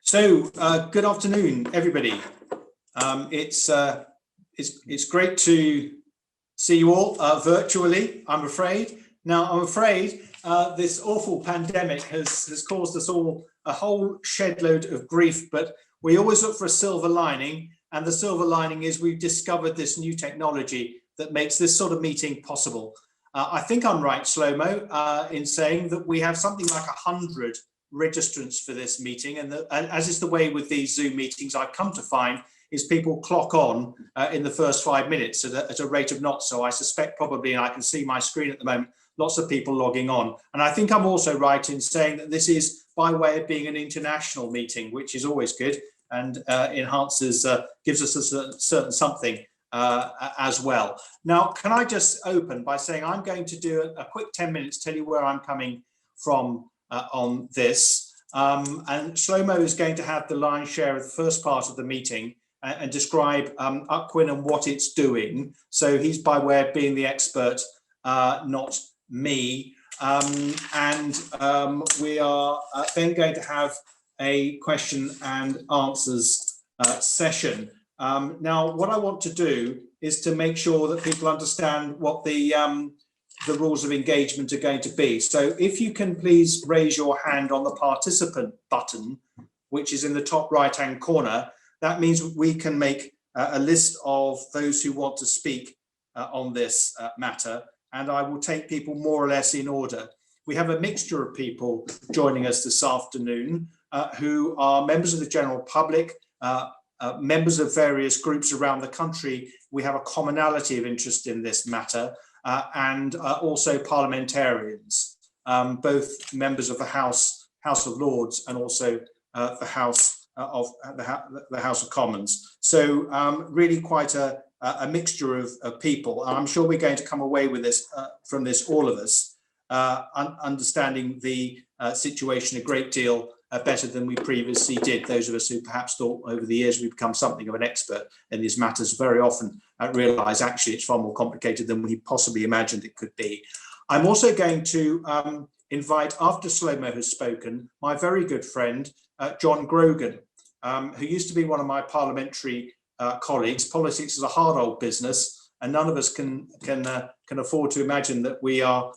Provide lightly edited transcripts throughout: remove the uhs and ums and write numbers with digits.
Good afternoon, everybody. It's great to see you all virtually, I'm afraid. Now, I'm afraid this awful pandemic has caused us all a whole shed load of grief, but we always look for a silver lining, and the silver lining is we've discovered this new technology that makes this sort of meeting possible. I think I'm right, Shlomo, in saying that we have something like 100 registrants for this meeting, and as is the way with these Zoom meetings, I've come to find is people clock on in the first 5 minutes at a rate of knots. So I suspect probably, and I can see my screen at the moment, lots of people logging on. And I think I'm also right in saying that this is by way of being an international meeting, which is always good and enhances, gives us a certain something as well. Now, can I just open by saying I'm going to do a quick 10 minutes, tell you where I'm coming from on this, and Shlomo is going to have the lion's share of the first part of the meeting and describe UKWIN and what it's doing. So he's by way of being the expert, not me. We are then going to have a question and answers session. Now, what I want to do is to make sure that people understand what the rules of engagement are going to be. So if you can please raise your hand on the participant button, which is in the top right-hand corner, that means we can make a list of those who want to speak on this matter, and I will take people more or less in order. We have a mixture of people joining us this afternoon who are members of the general public, members of various groups around the country. We have a commonality of interest in this matter, and also parliamentarians, both members of the House of Lords and also the House of Commons. So really quite a mixture of people. And I'm sure we're going to come away with this from this, all of us, understanding the situation a great deal better than we previously did. Those of us who perhaps thought over the years we've become something of an expert in these matters very often realise actually it's far more complicated than we possibly imagined it could be. I'm also going to invite, after Shlomo has spoken, my very good friend, John Grogan, who used to be one of my parliamentary colleagues. Politics is a hard old business, and none of us can afford to imagine that we are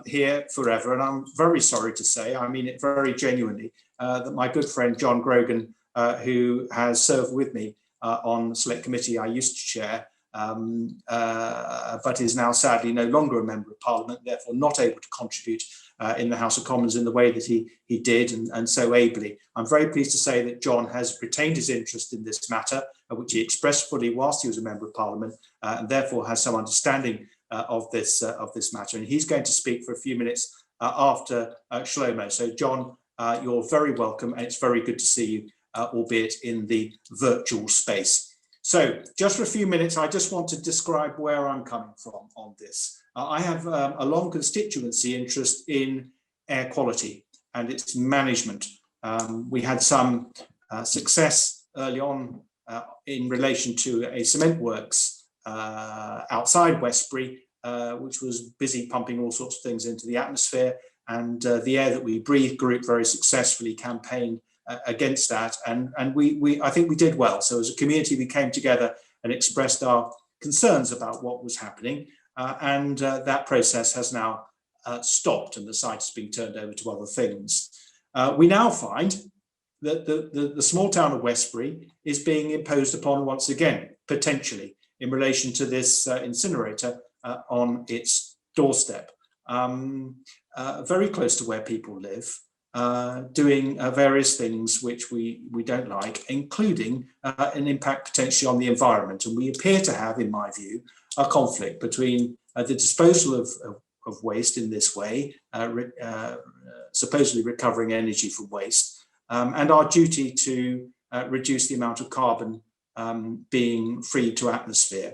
here forever. And I'm very sorry to say, I mean it very genuinely, that my good friend John Grogan, who has served with me on the select committee I used to chair, but is now sadly no longer a member of Parliament, therefore not able to contribute in the House of Commons in the way that he did and so ably. I'm very pleased to say that John has retained his interest in this matter, which he expressed fully whilst he was a member of Parliament, and therefore has some understanding of this matter. And he's going to speak for a few minutes after Shlomo. So John, you're very welcome, and it's very good to see you, albeit in the virtual space. So just for a few minutes, I just want to describe where I'm coming from on this. I have a long constituency interest in air quality and its management. We had some success early on in relation to a cement works outside Westbury, which was busy pumping all sorts of things into the atmosphere, and the Air That We Breathe group very successfully campaigned against that, and I think we did well. So as a community, we came together and expressed our concerns about what was happening, and that process has now stopped, and the site has been turned over to other things. We now find that the small town of Westbury is being imposed upon once again, potentially, in relation to this incinerator on its doorstep, very close to where people live, doing various things which we don't like, including an impact potentially on the environment. And we appear to have, in my view, a conflict between the disposal of waste in this way, supposedly recovering energy from waste, and our duty to reduce the amount of carbon being freed to atmosphere.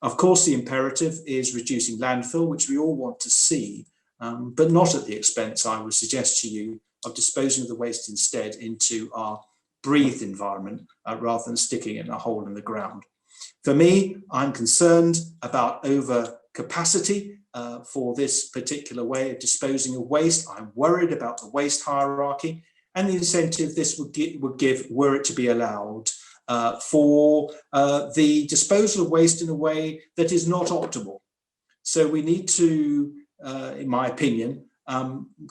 Of course, the imperative is reducing landfill, which we all want to see, but not at the expense, I would suggest to you, of disposing of the waste instead into our breathed environment rather than sticking it in a hole in the ground. For me, I'm concerned about overcapacity for this particular way of disposing of waste. I'm worried about the waste hierarchy, and the incentive this would give were it to be allowed for the disposal of waste in a way that is not optimal. So we need to, in my opinion,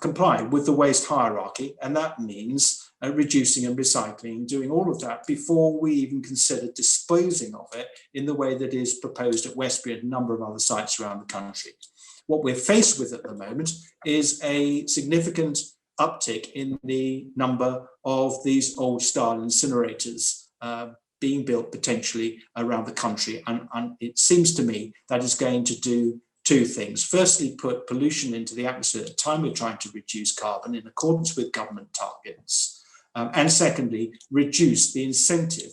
comply with the waste hierarchy, and that means reducing and recycling, doing all of that before we even consider disposing of it in the way that is proposed at Westbury and a number of other sites around the country. What we're faced with at the moment is a significant uptick in the number of these old style incinerators being built potentially around the country. And it seems to me that is going to do two things. Firstly, put pollution into the atmosphere at the time we're trying to reduce carbon in accordance with government targets. And secondly, reduce the incentive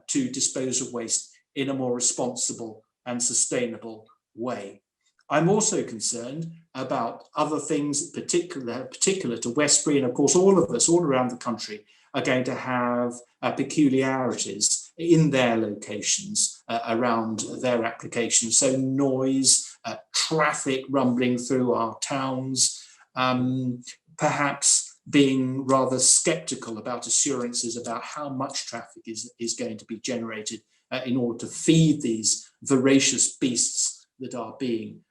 to dispose of waste in a more responsible and sustainable way. I'm also concerned about other things particular to Westbury, and of course all of us all around the country are going to have peculiarities in their locations around their applications. So noise, traffic rumbling through our towns, perhaps being rather skeptical about assurances about how much traffic is going to be generated in order to feed these voracious beasts that are being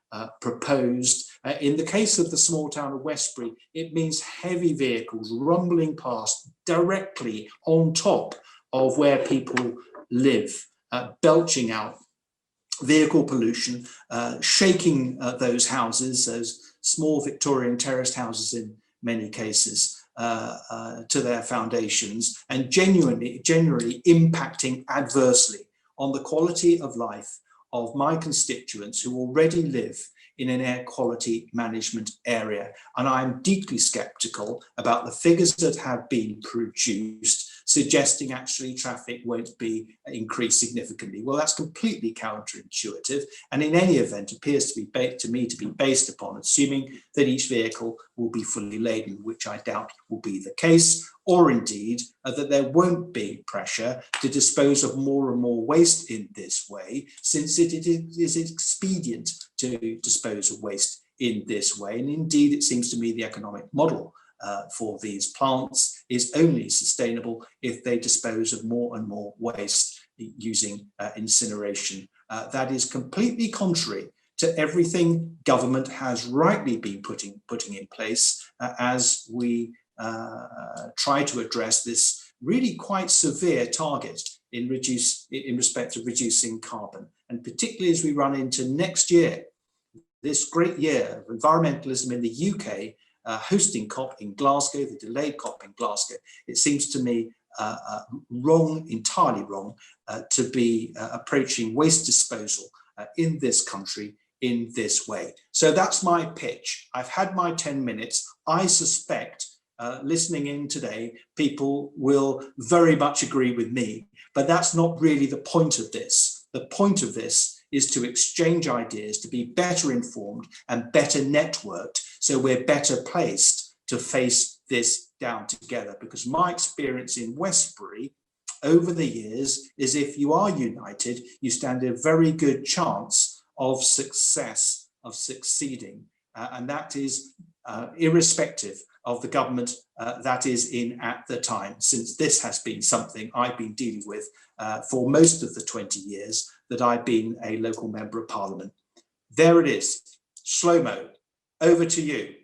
proposed. In the case of the small town of Westbury, it means heavy vehicles rumbling past directly on top of where people live, belching out vehicle pollution, shaking those houses, those small Victorian terraced houses in many cases, to their foundations, and generally impacting adversely on the quality of life of my constituents who already live in an air quality management area. And I'm deeply skeptical about the figures that have been produced suggesting actually traffic won't be increased significantly. Well, that's completely counterintuitive, and in any event appears to me to be based upon assuming that each vehicle will be fully laden, which I doubt will be the case, or indeed that there won't be pressure to dispose of more and more waste in this way, since it is expedient to dispose of waste in this way. And indeed, it seems to me the economic model for these plants is only sustainable if they dispose of more and more waste using incineration. That is completely contrary to everything government has rightly been putting in place as we try to address this really quite severe target in respect of reducing carbon. And particularly as we run into next year, this great year of environmentalism in the UK, hosting COP in Glasgow, the delayed COP in Glasgow, it seems to me wrong, entirely wrong, to be approaching waste disposal in this country in this way. So that's my pitch. I've had my 10 minutes. I suspect listening in today, people will very much agree with me, but that's not really the point of this. The point of this is to exchange ideas, to be better informed and better networked, so we're better placed to face this down together. Because my experience in Westbury over the years is if you are united, you stand a very good chance of success, of succeeding. And that is irrespective of the government that is in at the time, since this has been something I've been dealing with for most of the 20 years that I've been a local member of parliament. There it is. Slow-mo, over to you.